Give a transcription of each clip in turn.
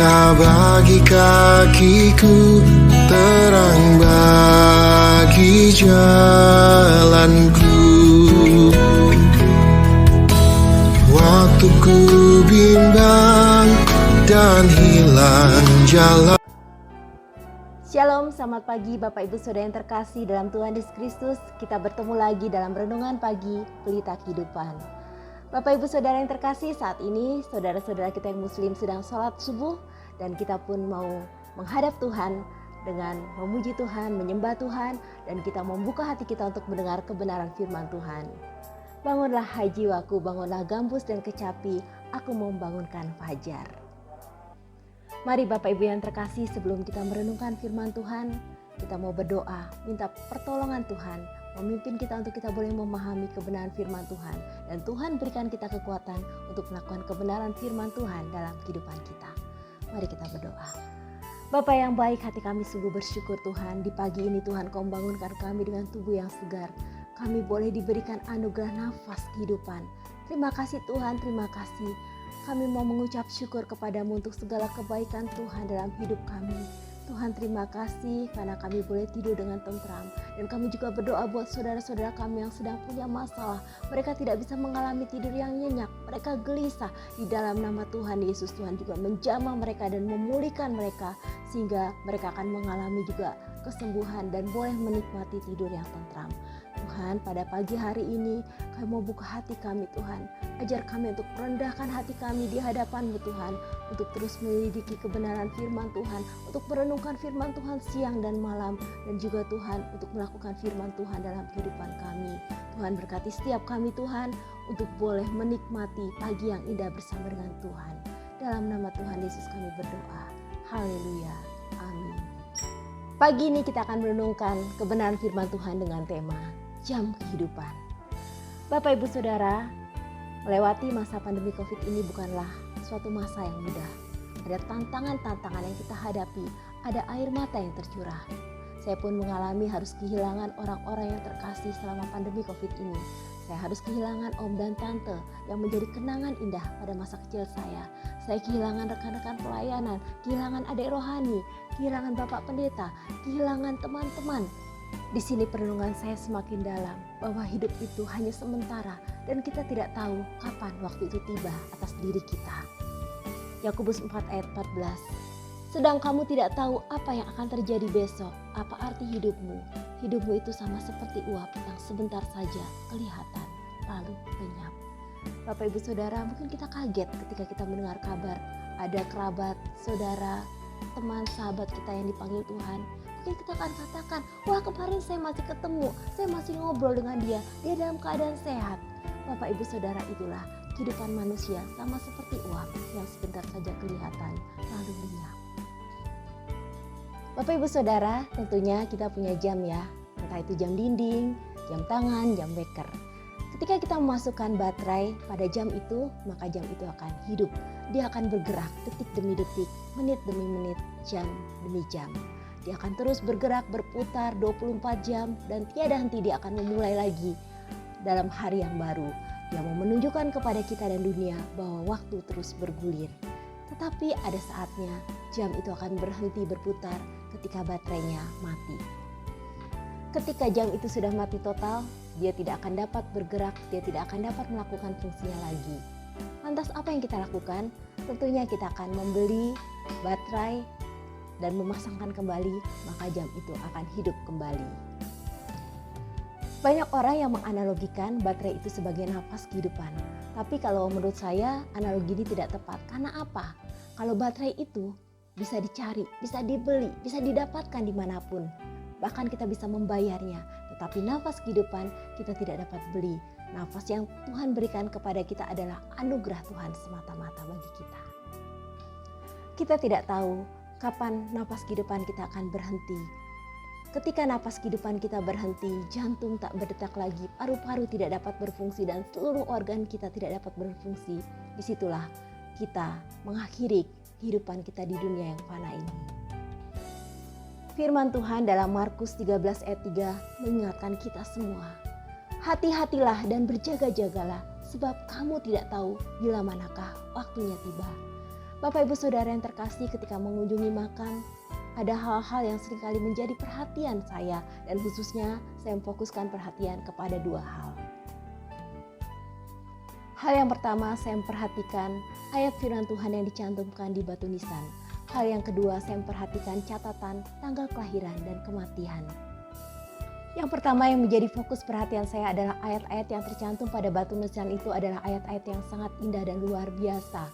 Cinta bagi kakiku, terang bagi jalanku. Waktu ku bimbang dan hilang jalan. Shalom, selamat pagi Bapak Ibu Saudara yang terkasih dalam Tuhan Yesus Kristus. Kita bertemu lagi dalam Renungan Pagi Pelita Kehidupan. Bapak Ibu Saudara yang terkasih, saat ini saudara-saudara kita yang muslim sedang sholat subuh, dan kita pun mau menghadap Tuhan dengan memuji Tuhan, menyembah Tuhan, dan kita membuka hati kita untuk mendengar kebenaran firman Tuhan. Bangunlah hai jiwaku, bangunlah gambus dan kecapi, aku membangunkan fajar. Mari Bapak Ibu yang terkasih, sebelum kita merenungkan firman Tuhan, kita mau berdoa, minta pertolongan Tuhan, memimpin kita untuk kita boleh memahami kebenaran firman Tuhan. Dan Tuhan berikan kita kekuatan untuk melakukan kebenaran firman Tuhan dalam kehidupan kita. Mari kita berdoa. Bapa yang baik, hati kami sungguh bersyukur Tuhan. Di pagi ini Tuhan Kau membangunkan kami dengan tubuh yang segar. Kami boleh diberikan anugerah nafas kehidupan. Terima kasih Tuhan, terima kasih. Kami mau mengucap syukur kepadamu untuk segala kebaikan Tuhan dalam hidup kami. Tuhan terima kasih karena kami boleh tidur dengan tentram. Dan kami juga berdoa buat saudara-saudara kami yang sedang punya masalah. Mereka tidak bisa mengalami tidur yang nyenyak. Mereka gelisah. Di dalam nama Tuhan Yesus, Tuhan juga menjamah mereka dan memulihkan mereka. Sehingga mereka akan mengalami juga kesembuhan dan boleh menikmati tidur yang tentram. Tuhan, pada pagi hari ini kami mau buka hati kami Tuhan. Ajar kami untuk merendahkan hati kami di hadapan-Mu Tuhan. Untuk terus menyelidiki kebenaran firman Tuhan. Untuk merenungkan firman Tuhan siang dan malam. Dan juga Tuhan untuk melakukan firman Tuhan dalam kehidupan kami. Tuhan berkati setiap kami Tuhan. Untuk boleh menikmati pagi yang indah bersama dengan Tuhan. Dalam nama Tuhan Yesus kami berdoa. Haleluya. Amin. Pagi ini kita akan merenungkan kebenaran firman Tuhan dengan tema Jam Kehidupan. Bapak Ibu Saudara, melewati masa pandemi COVID ini bukanlah suatu masa yang mudah. Ada tantangan-tantangan yang kita hadapi, ada air mata yang tercurah. Saya pun mengalami harus kehilangan orang-orang yang terkasih selama pandemi COVID ini. Saya harus kehilangan om dan tante yang menjadi kenangan indah pada masa kecil saya. Saya kehilangan rekan-rekan pelayanan, kehilangan adik rohani, kehilangan bapak pendeta, kehilangan teman-teman. Di sini perenungan saya semakin dalam bahwa hidup itu hanya sementara dan kita tidak tahu kapan waktu itu tiba atas diri kita. Yakobus 4 ayat 14. Sedang kamu tidak tahu apa yang akan terjadi besok. Apa arti hidupmu? Hidupmu itu sama seperti uap yang sebentar saja kelihatan lalu lenyap. Bapak Ibu Saudara, mungkin kita kaget ketika kita mendengar kabar ada kerabat, saudara, teman, sahabat kita yang dipanggil Tuhan. Mungkin kita akan katakan, wah kemarin saya masih ketemu, saya masih ngobrol dengan dia dalam keadaan sehat. Bapak Ibu Saudara, itulah kehidupan manusia sama seperti uap yang sebentar saja kelihatan lalu lenyap. Bapak Ibu Saudara, tentunya kita punya jam ya, entah itu jam dinding, jam tangan, jam weker. Ketika kita memasukkan baterai pada jam itu, maka jam itu akan hidup. Dia akan bergerak detik demi detik, menit demi menit, jam demi jam. Dia akan terus bergerak, berputar 24 jam dan tiada henti dia akan memulai lagi dalam hari yang baru. Dia mau menunjukkan kepada kita dan dunia bahwa waktu terus bergulir. Tetapi ada saatnya jam itu akan berhenti berputar ketika baterainya mati. Ketika jam itu sudah mati total, dia tidak akan dapat bergerak, dia tidak akan dapat melakukan fungsinya lagi. Lantas apa yang kita lakukan? Tentunya kita akan membeli baterai dan memasangkan kembali, maka jam itu akan hidup kembali. Banyak orang yang menganalogikan baterai itu sebagai nafas kehidupan. Tapi kalau menurut saya analogi ini tidak tepat. Karena apa? Kalau baterai itu bisa dicari, bisa dibeli, bisa didapatkan dimanapun. Bahkan kita bisa membayarnya. Tetapi nafas kehidupan kita tidak dapat beli. Nafas yang Tuhan berikan kepada kita adalah anugerah Tuhan semata-mata bagi kita. Kita tidak tahu kapan nafas kehidupan kita akan berhenti. Ketika nafas kehidupan kita berhenti, jantung tak berdetak lagi, paru-paru tidak dapat berfungsi dan seluruh organ kita tidak dapat berfungsi. Disitulah kita mengakhiri kehidupan kita di dunia yang fana ini. Firman Tuhan dalam Markus 13 ayat 3 mengingatkan kita semua. Hati-hatilah dan berjaga-jagalah sebab kamu tidak tahu bila manakah waktunya tiba. Bapak Ibu Saudara yang terkasih, ketika mengunjungi makam, ada hal-hal yang seringkali menjadi perhatian saya, dan khususnya saya memfokuskan perhatian kepada dua hal. Hal yang pertama, saya memperhatikan ayat firman Tuhan yang dicantumkan di batu nisan. Hal yang kedua, saya memperhatikan catatan tanggal kelahiran dan kematian. Yang pertama yang menjadi fokus perhatian saya adalah ayat-ayat yang tercantum pada batu nisan itu adalah ayat-ayat yang sangat indah dan luar biasa.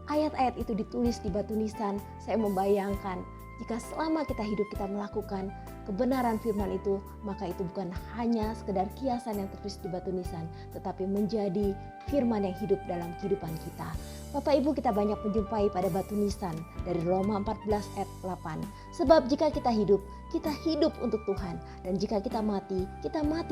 Ayat-ayat itu ditulis di batu nisan, saya membayangkan jika selama kita hidup kita melakukan kebenaran firman itu, maka itu bukan hanya sekedar kiasan yang tertulis di batu nisan, tetapi menjadi firman yang hidup dalam kehidupan kita. Bapak Ibu, kita banyak menjumpai pada batu nisan dari Roma 14 ayat 8. Sebab jika kita hidup untuk Tuhan, dan jika kita mati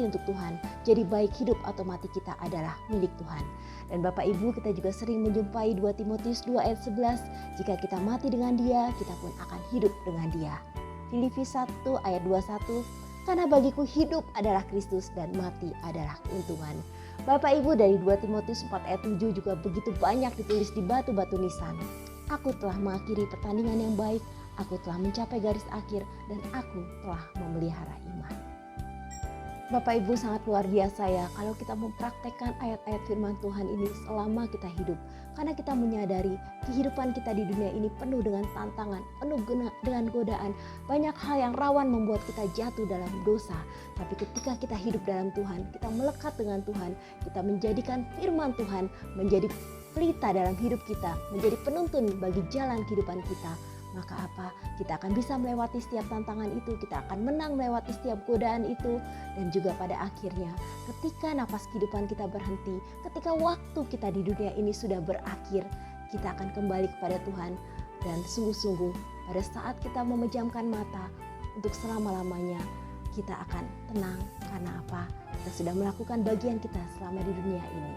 untuk Tuhan. Jadi baik hidup atau mati kita adalah milik Tuhan. Dan Bapak Ibu, kita juga sering menjumpai 2 Timotius 2 ayat 11, jika kita mati dengan Dia, kita pun akan hidup dengan Dia. Filipi 1 ayat 21, karena bagiku hidup adalah Kristus dan mati adalah keuntungan. Bapak Ibu, dari 2 Timotius 4 ayat 7 juga begitu banyak ditulis di batu-batu nisan. Aku telah mengakhiri pertandingan yang baik, aku telah mencapai garis akhir, dan aku telah memelihara iman. Bapak Ibu, sangat luar biasa ya kalau kita mempraktekkan ayat-ayat firman Tuhan ini selama kita hidup. Karena kita menyadari kehidupan kita di dunia ini penuh dengan tantangan, penuh dengan godaan. Banyak hal yang rawan membuat kita jatuh dalam dosa. Tapi ketika kita hidup dalam Tuhan, kita melekat dengan Tuhan, kita menjadikan firman Tuhan menjadi pelita dalam hidup kita, menjadi penuntun bagi jalan kehidupan kita. Maka apa? Kita akan bisa melewati setiap tantangan itu, kita akan menang melewati setiap godaan itu. Dan juga pada akhirnya ketika nafas kehidupan kita berhenti, ketika waktu kita di dunia ini sudah berakhir, kita akan kembali kepada Tuhan. Dan sungguh-sungguh pada saat kita memejamkan mata untuk selama-lamanya, kita akan tenang. Karena apa? Kita sudah melakukan bagian kita selama di dunia ini.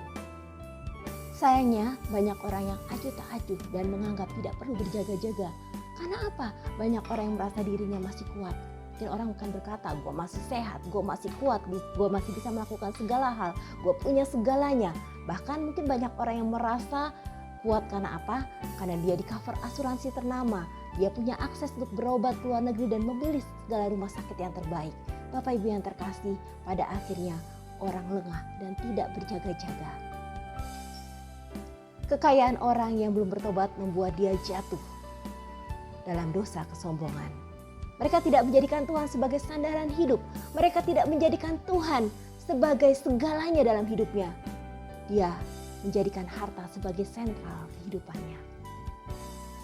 Sayangnya banyak orang yang acuh tak acuh dan menganggap tidak perlu berjaga-jaga. Karena apa? Banyak orang yang merasa dirinya masih kuat. Mungkin orang akan berkata, gue masih sehat, gue masih kuat, gue masih bisa melakukan segala hal, gue punya segalanya. Bahkan mungkin banyak orang yang merasa kuat karena apa? Karena dia di cover asuransi ternama, dia punya akses untuk berobat ke luar negeri dan memilih segala rumah sakit yang terbaik. Bapak Ibu yang terkasih, pada akhirnya orang lengah dan tidak berjaga-jaga. Kekayaan orang yang belum bertobat membuat dia jatuh dalam dosa kesombongan. Mereka tidak menjadikan Tuhan sebagai sandaran hidup. Mereka tidak menjadikan Tuhan sebagai segalanya dalam hidupnya. Dia menjadikan harta sebagai sentral kehidupannya.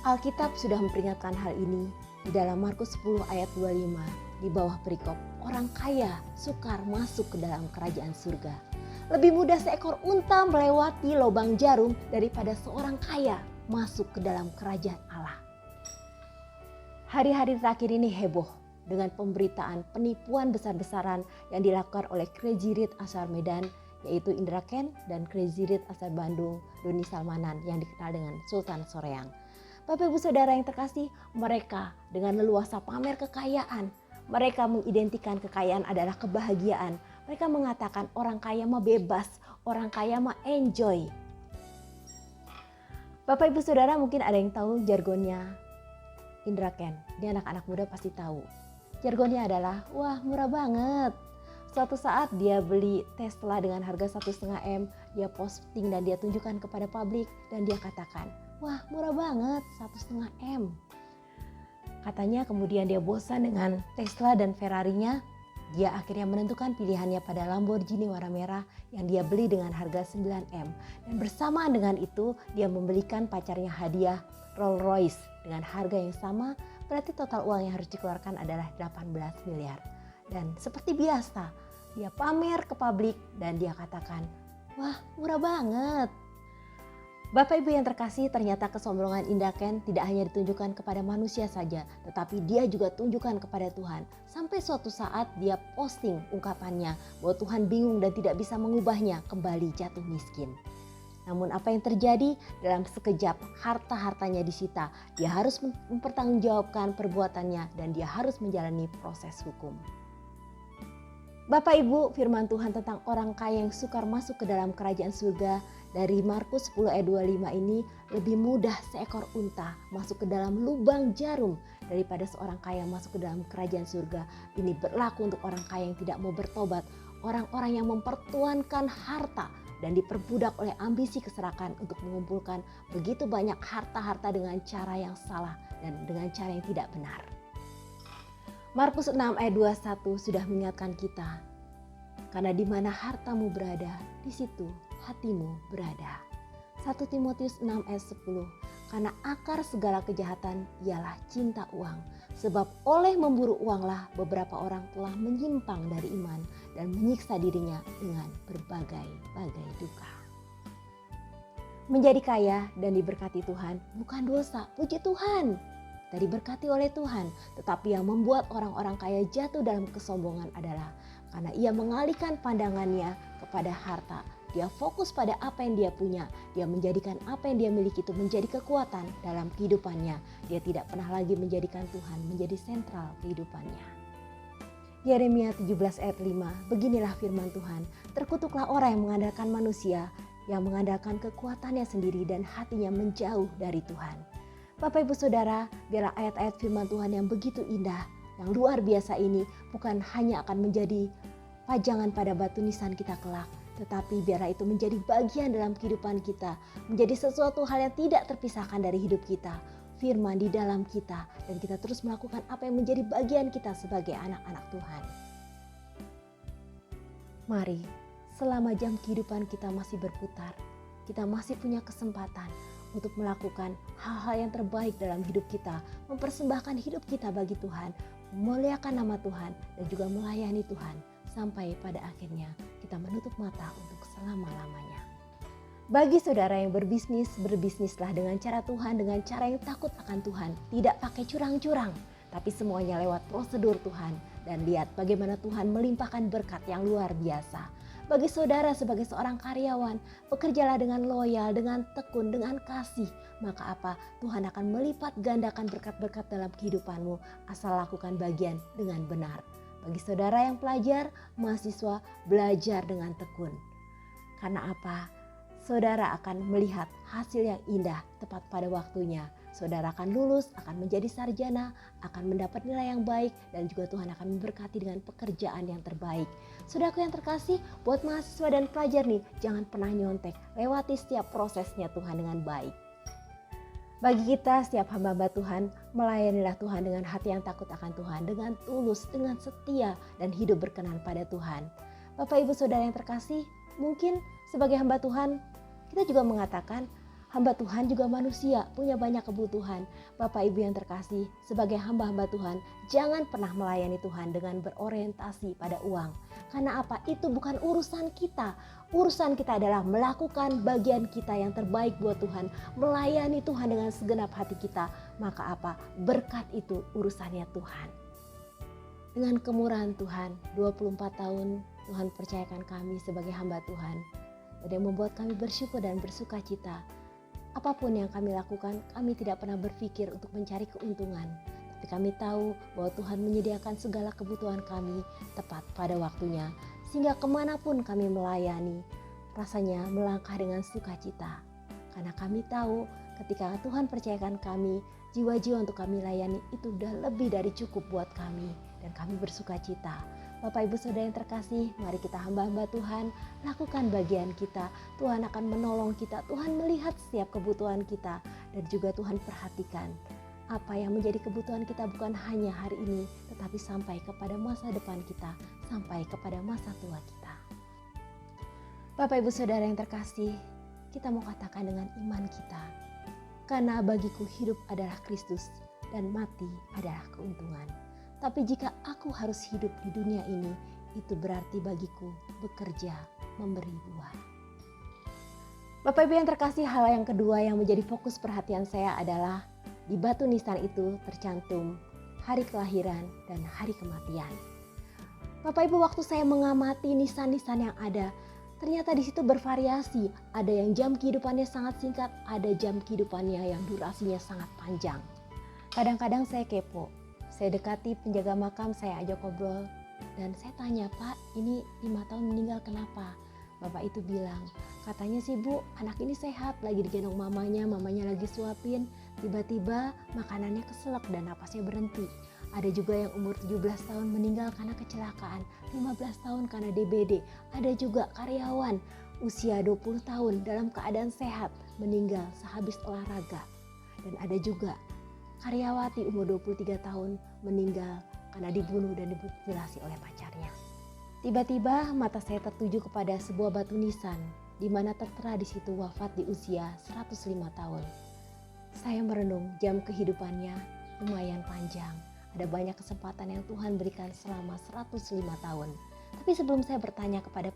Alkitab sudah memperingatkan hal ini di dalam Markus 10 ayat 25 di bawah perikop, orang kaya sukar masuk ke dalam kerajaan surga. Lebih mudah seekor unta melewati lubang jarum daripada seorang kaya masuk ke dalam kerajaan Allah. Hari-hari terakhir ini heboh dengan pemberitaan penipuan besar-besaran yang dilakukan oleh Crazy Rich asal Medan, yaitu Indra Ken, dan Crazy Rich asal Bandung, Doni Salmanan, yang dikenal dengan Sultan Soreang. Bapak Ibu Saudara yang terkasih, mereka dengan leluasa pamer kekayaan. Mereka mengidentikan kekayaan adalah kebahagiaan. Mereka mengatakan orang kaya mah bebas, orang kaya mah enjoy. Bapak Ibu Saudara, mungkin ada yang tahu jargonnya Indra Ken. Ini anak-anak muda pasti tahu. Jargonnya adalah, wah murah banget. Suatu saat dia beli Tesla dengan harga 1,5 M. Dia posting dan dia tunjukkan kepada publik. Dan dia katakan, wah murah banget 1,5 M. Katanya kemudian dia bosan dengan Tesla dan Ferrarinya. Dia akhirnya menentukan pilihannya pada Lamborghini warna merah yang dia beli dengan harga 9 M. Dan bersamaan dengan itu dia membelikan pacarnya hadiah Rolls Royce dengan harga yang sama, berarti total uang yang harus dikeluarkan adalah 18 miliar. Dan seperti biasa, dia pamer ke publik dan dia katakan, wah murah banget. Bapak Ibu yang terkasih, ternyata kesombongan Indra Ken tidak hanya ditunjukkan kepada manusia saja, tetapi dia juga tunjukkan kepada Tuhan. Sampai suatu saat dia posting ungkapannya bahwa Tuhan bingung dan tidak bisa mengubahnya kembali jatuh miskin. Namun apa yang terjadi? Dalam sekejap harta-hartanya disita. Dia harus mempertanggungjawabkan perbuatannya dan dia harus menjalani proses hukum. Bapak Ibu, firman Tuhan tentang orang kaya yang sukar masuk ke dalam kerajaan surga Dari Markus 10 ayat 25 ini, lebih mudah seekor unta masuk ke dalam lubang jarum daripada seorang kaya masuk ke dalam kerajaan surga. Ini berlaku untuk orang kaya yang tidak mau bertobat, orang-orang yang mempertuankan harta dan diperbudak oleh ambisi keserakahan untuk mengumpulkan begitu banyak harta-harta dengan cara yang salah dan dengan cara yang tidak benar. Markus 6 ayat 21 sudah mengingatkan kita, karena di mana hartamu berada, di situ hatimu berada. 1 Timotius 6 ayat 10, karena akar segala kejahatan ialah cinta uang. Sebab oleh memburu uanglah beberapa orang telah menyimpang dari iman dan menyiksa dirinya dengan berbagai-bagai duka. Menjadi kaya dan diberkati Tuhan bukan dosa, puji Tuhan. Kita diberkati oleh Tuhan, tetapi yang membuat orang-orang kaya jatuh dalam kesombongan adalah karena ia mengalihkan pandangannya kepada harta. Dia fokus pada apa yang dia punya. Dia menjadikan apa yang dia miliki itu menjadi kekuatan dalam kehidupannya. Dia tidak pernah lagi menjadikan Tuhan menjadi sentral kehidupannya. Yeremia 17 ayat 5, beginilah firman Tuhan. Terkutuklah orang yang mengandalkan manusia, yang mengandalkan kekuatannya sendiri dan hatinya menjauh dari Tuhan. Bapak Ibu Saudara, biarlah ayat-ayat firman Tuhan yang begitu indah, yang luar biasa ini bukan hanya akan menjadi pajangan pada batu nisan kita kelak, tetapi biarlah itu menjadi bagian dalam kehidupan kita, menjadi sesuatu hal yang tidak terpisahkan dari hidup kita, firman di dalam kita, dan kita terus melakukan apa yang menjadi bagian kita sebagai anak-anak Tuhan. Mari, selama jam kehidupan kita masih berputar, kita masih punya kesempatan untuk melakukan hal-hal yang terbaik dalam hidup kita, mempersembahkan hidup kita bagi Tuhan, memuliakan nama Tuhan, dan juga melayani Tuhan, sampai pada akhirnya kita menutup mata untuk selama-lamanya. Bagi saudara yang berbisnis, berbisnislah dengan cara Tuhan, dengan cara yang takut akan Tuhan. Tidak pakai curang-curang, tapi semuanya lewat prosedur Tuhan. Dan lihat bagaimana Tuhan melimpahkan berkat yang luar biasa. Bagi saudara sebagai seorang karyawan, bekerjalah dengan loyal, dengan tekun, dengan kasih. Maka apa? Tuhan akan melipat gandakan berkat-berkat dalam kehidupanmu, asal lakukan bagian dengan benar. Bagi saudara yang pelajar, mahasiswa, belajar dengan tekun. Karena apa? Saudara akan melihat hasil yang indah tepat pada waktunya. Saudara akan lulus, akan menjadi sarjana, akan mendapat nilai yang baik, dan juga Tuhan akan memberkati dengan pekerjaan yang terbaik. Saudaraku yang terkasih, buat mahasiswa dan pelajar nih, jangan pernah nyontek. Lewati setiap prosesnya Tuhan dengan baik. Bagi kita setiap hamba-hamba Tuhan, melayanilah Tuhan dengan hati yang takut akan Tuhan, dengan tulus, dengan setia, dan hidup berkenan pada Tuhan. Bapak Ibu Saudara yang terkasih, mungkin sebagai hamba Tuhan, kita juga mengatakan, hamba Tuhan juga manusia, punya banyak kebutuhan. Bapak Ibu yang terkasih, sebagai hamba-hamba Tuhan, jangan pernah melayani Tuhan dengan berorientasi pada uang. Karena apa? Itu bukan urusan kita. Urusan kita adalah melakukan bagian kita yang terbaik buat Tuhan. Melayani Tuhan dengan segenap hati kita. Maka apa? Berkat itu urusannya Tuhan. Dengan kemurahan Tuhan, 24 tahun Tuhan percayakan kami sebagai hamba Tuhan. Dan yang membuat kami bersyukur dan bersuka cita. Apapun yang kami lakukan, kami tidak pernah berpikir untuk mencari keuntungan. Tapi kami tahu bahwa Tuhan menyediakan segala kebutuhan kami tepat pada waktunya. Sehingga kemanapun kami melayani, rasanya melangkah dengan sukacita. Karena kami tahu ketika Tuhan percayakan kami, jiwa-jiwa untuk kami layani itu sudah lebih dari cukup buat kami. Dan kami bersuka cita. Bapak Ibu Saudara yang terkasih, mari kita hamba-hamba Tuhan, lakukan bagian kita. Tuhan akan menolong kita, Tuhan melihat setiap kebutuhan kita, dan juga Tuhan perhatikan apa yang menjadi kebutuhan kita bukan hanya hari ini, tetapi sampai kepada masa depan kita, sampai kepada masa tua kita. Bapak Ibu Saudara yang terkasih, kita mau katakan dengan iman kita, karena bagiku hidup adalah Kristus dan mati adalah keuntungan. Tapi jika aku harus hidup di dunia ini, itu berarti bagiku bekerja, memberi buah. Bapak Ibu yang terkasih, hal yang kedua yang menjadi fokus perhatian saya adalah di batu nisan itu tercantum hari kelahiran dan hari kematian. Bapak Ibu, waktu saya mengamati nisan-nisan yang ada, ternyata di situ bervariasi. Ada yang jam kehidupannya sangat singkat, ada jam kehidupannya yang durasinya sangat panjang. Kadang-kadang saya kepo. Saya dekati penjaga makam, saya ajak ngobrol dan saya tanya, "Pak, ini 5 tahun meninggal kenapa?" Bapak itu bilang, katanya sih Bu, anak ini sehat, lagi digendong mamanya lagi suapin. Tiba-tiba makanannya keselak dan napasnya berhenti. Ada juga yang umur 17 tahun meninggal karena kecelakaan, 15 tahun karena DBD. Ada juga karyawan usia 20 tahun dalam keadaan sehat meninggal sehabis olahraga. Dan ada juga karyawati umur 23 tahun meninggal karena dibunuh dan dimutilasi oleh pacarnya. Tiba-tiba mata saya tertuju kepada sebuah batu nisan di mana tertera di situ wafat di usia 105 tahun. Saya merenung jam kehidupannya lumayan panjang. Ada banyak kesempatan yang Tuhan berikan selama 105 tahun. Tapi sebelum saya bertanya kepada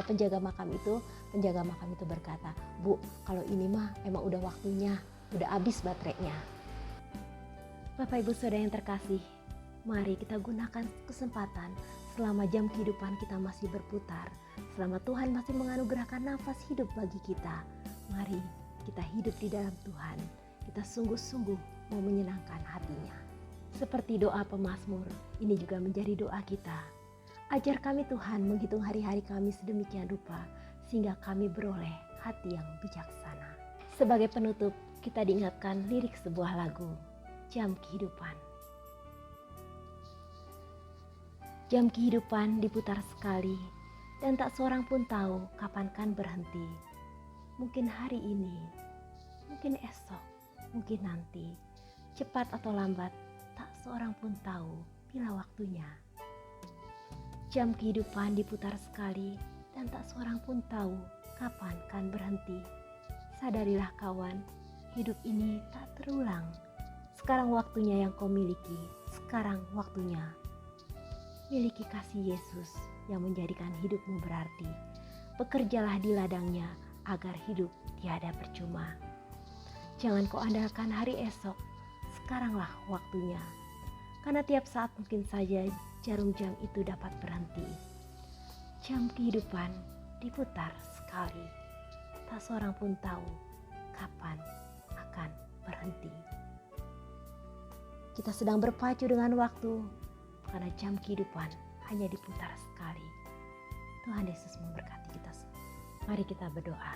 penjaga makam itu berkata, "Bu, kalau ini mah emang udah waktunya, udah habis baterainya." Bapak Ibu Saudara yang terkasih, mari kita gunakan kesempatan selama jam kehidupan kita masih berputar, selama Tuhan masih menganugerahkan nafas hidup bagi kita. Mari kita hidup di dalam Tuhan, kita sungguh-sungguh mau menyenangkan hatinya. Seperti doa pemazmur, ini juga menjadi doa kita. Ajar kami Tuhan menghitung hari-hari kami sedemikian rupa, sehingga kami beroleh hati yang bijaksana. Sebagai penutup, kita diingatkan lirik sebuah lagu, Jam Kehidupan. Jam kehidupan diputar sekali, dan tak seorang pun tahu kapan kan berhenti. Mungkin hari ini, mungkin esok, mungkin nanti, cepat atau lambat, tak seorang pun tahu bila waktunya. Jam kehidupan diputar sekali, dan tak seorang pun tahu kapan kan berhenti. Sadarilah kawan, hidup ini tak terulang. Sekarang waktunya yang kau miliki, sekarang waktunya. Miliki kasih Yesus yang menjadikan hidupmu berarti. Bekerjalah di ladangnya agar hidup tiada percuma. Jangan kau andalkan hari esok, sekaranglah waktunya. Karena tiap saat mungkin saja jarum jam itu dapat berhenti. Jam kehidupan diputar sekali. Tak seorang pun tahu kapan akan berhenti. Kita sedang berpacu dengan waktu, karena jam kehidupan hanya diputar sekali. Tuhan Yesus memberkati kita semua. Mari kita berdoa.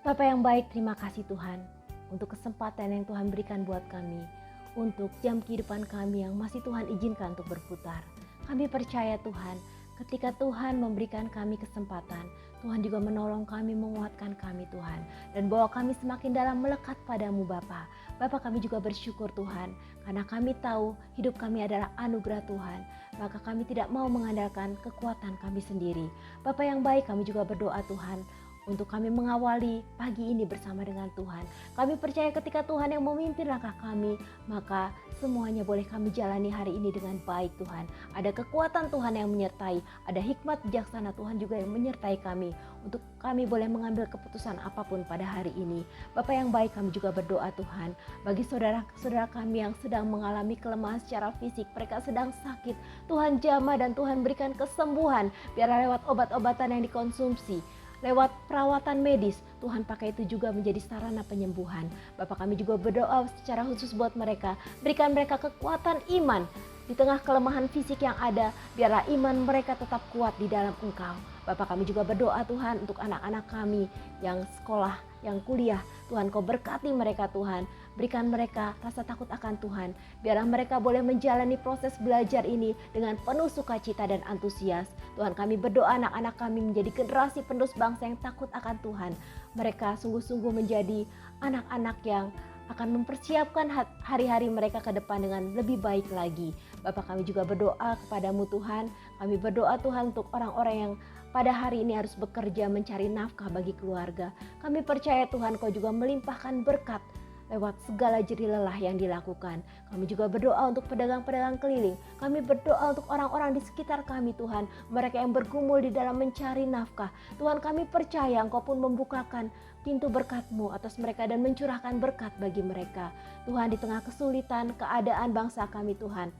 Bapa yang baik, terima kasih Tuhan untuk kesempatan yang Tuhan berikan buat kami, untuk jam kehidupan kami yang masih Tuhan izinkan untuk berputar. Kami percaya Tuhan, ketika Tuhan memberikan kami kesempatan, Tuhan juga menolong kami, menguatkan kami Tuhan, dan bawa kami semakin dalam melekat padamu Bapa. Bapa, kami juga bersyukur Tuhan, karena kami tahu hidup kami adalah anugerah Tuhan, maka kami tidak mau mengandalkan kekuatan kami sendiri. Bapa yang baik, kami juga berdoa Tuhan, untuk kami mengawali pagi ini bersama dengan Tuhan. Kami percaya ketika Tuhan yang memimpin langkah kami, maka semuanya boleh kami jalani hari ini dengan baik Tuhan. Ada kekuatan Tuhan yang menyertai, ada hikmat bijaksana Tuhan juga yang menyertai kami, untuk kami boleh mengambil keputusan apapun pada hari ini. Bapa yang baik, kami juga berdoa Tuhan, bagi saudara-saudara kami yang sedang mengalami kelemahan secara fisik, mereka sedang sakit, Tuhan jamah dan Tuhan berikan kesembuhan, biarlah lewat obat-obatan yang dikonsumsi, lewat perawatan medis, Tuhan pakai itu juga menjadi sarana penyembuhan. Bapak, kami juga berdoa secara khusus buat mereka. Berikan mereka kekuatan iman di tengah kelemahan fisik yang ada. Biarlah iman mereka tetap kuat di dalam Engkau. Bapak, kami juga berdoa Tuhan untuk anak-anak kami yang sekolah, yang kuliah. Tuhan, Kau berkati mereka Tuhan. Berikan mereka rasa takut akan Tuhan. Biarlah mereka boleh menjalani proses belajar ini dengan penuh sukacita dan antusias. Tuhan, kami berdoa anak-anak kami menjadi generasi penerus bangsa yang takut akan Tuhan. Mereka sungguh-sungguh menjadi anak-anak yang akan mempersiapkan hari-hari mereka ke depan dengan lebih baik lagi. Bapak, kami juga berdoa kepadamu Tuhan. Kami berdoa Tuhan untuk orang-orang yang pada hari ini harus bekerja mencari nafkah bagi keluarga. Kami percaya Tuhan, Kau juga melimpahkan berkat lewat segala jerih lelah yang dilakukan. Kami juga berdoa untuk pedagang-pedagang keliling. Kami berdoa untuk orang-orang di sekitar kami Tuhan, mereka yang bergumul di dalam mencari nafkah. Tuhan, kami percaya Engkau pun membukakan pintu berkat-Mu atas mereka dan mencurahkan berkat bagi mereka. Tuhan, di tengah kesulitan keadaan bangsa kami Tuhan,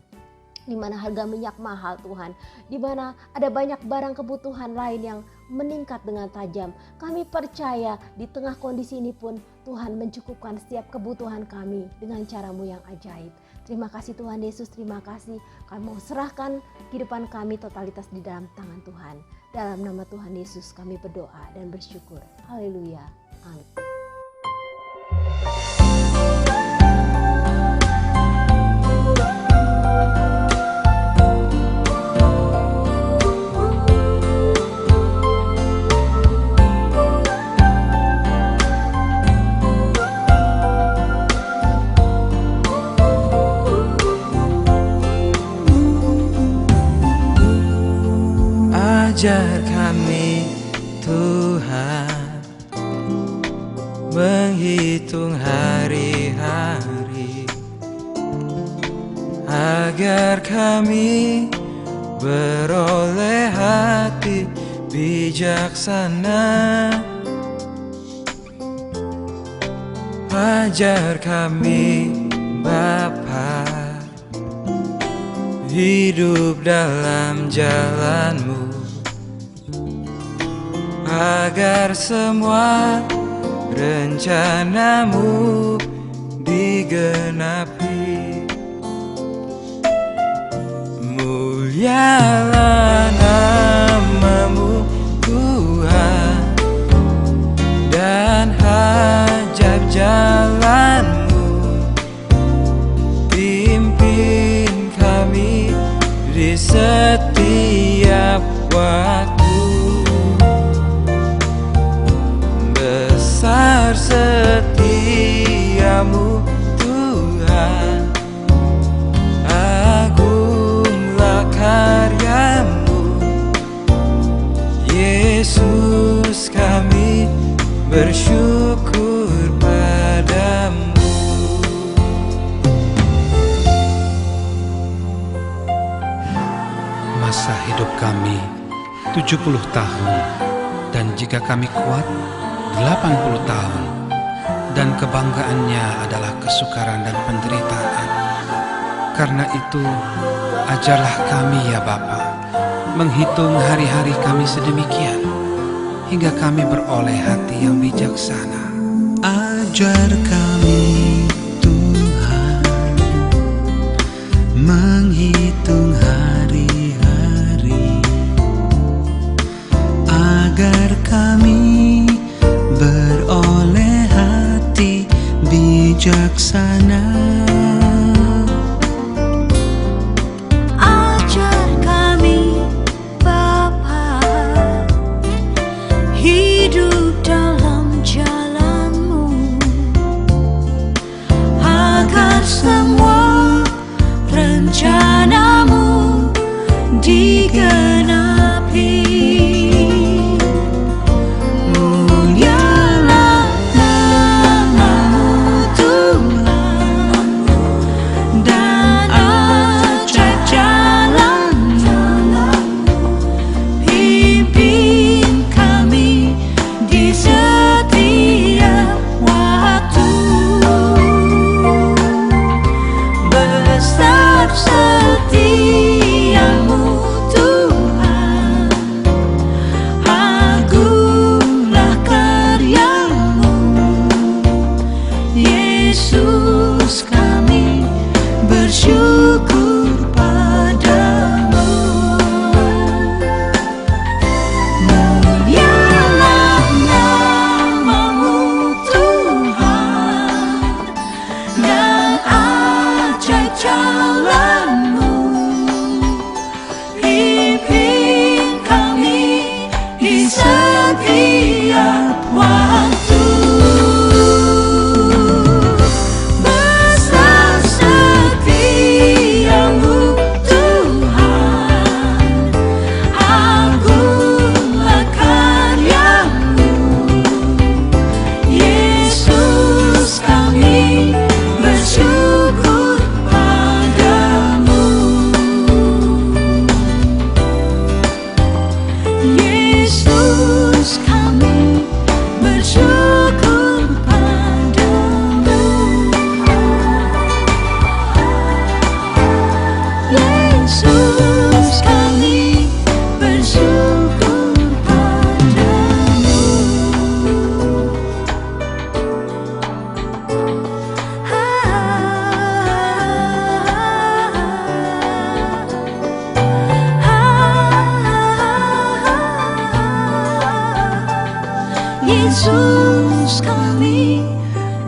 di mana harga minyak mahal Tuhan, di mana ada banyak barang kebutuhan lain yang meningkat dengan tajam. Kami percaya di tengah kondisi ini pun Tuhan mencukupkan setiap kebutuhan kami dengan cara-Mu yang ajaib. Terima kasih Tuhan Yesus, terima kasih. Kami mau serahkan kehidupan kami totalitas di dalam tangan Tuhan. Dalam nama Tuhan Yesus kami berdoa dan bersyukur. Haleluya. Amin. Ajar kami Tuhan menghitung hari-hari, agar kami beroleh hati bijaksana. Ajar kami Bapa hidup dalam jalan-Mu, agar semua rencana-Mu digenapi. Mulialah nama-Mu Tuhan, dan ajaib jalan-Mu. Pimpin kami di setiap waktu. Besar setiamu Tuhan, agunglah karyamu. Yesus, kami bersyukur padamu. Masa hidup kami 70 tahun, dan jika kami kuat 80 tahun, dan kebanggaannya adalah kesukaran dan penderitaan. Karena itu, ajarlah kami ya Bapa, menghitung hari-hari kami sedemikian, hingga kami beroleh hati yang bijaksana. Ajar kami Tuhan menghitung hari-hari, agar kami beroleh hati bijaksana. Ajar kami Bapa hidup dalam jalan-Mu,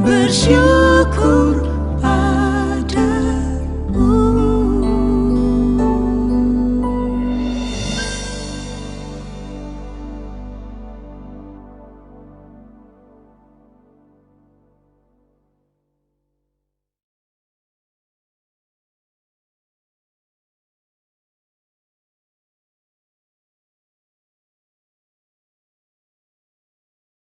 bersyukur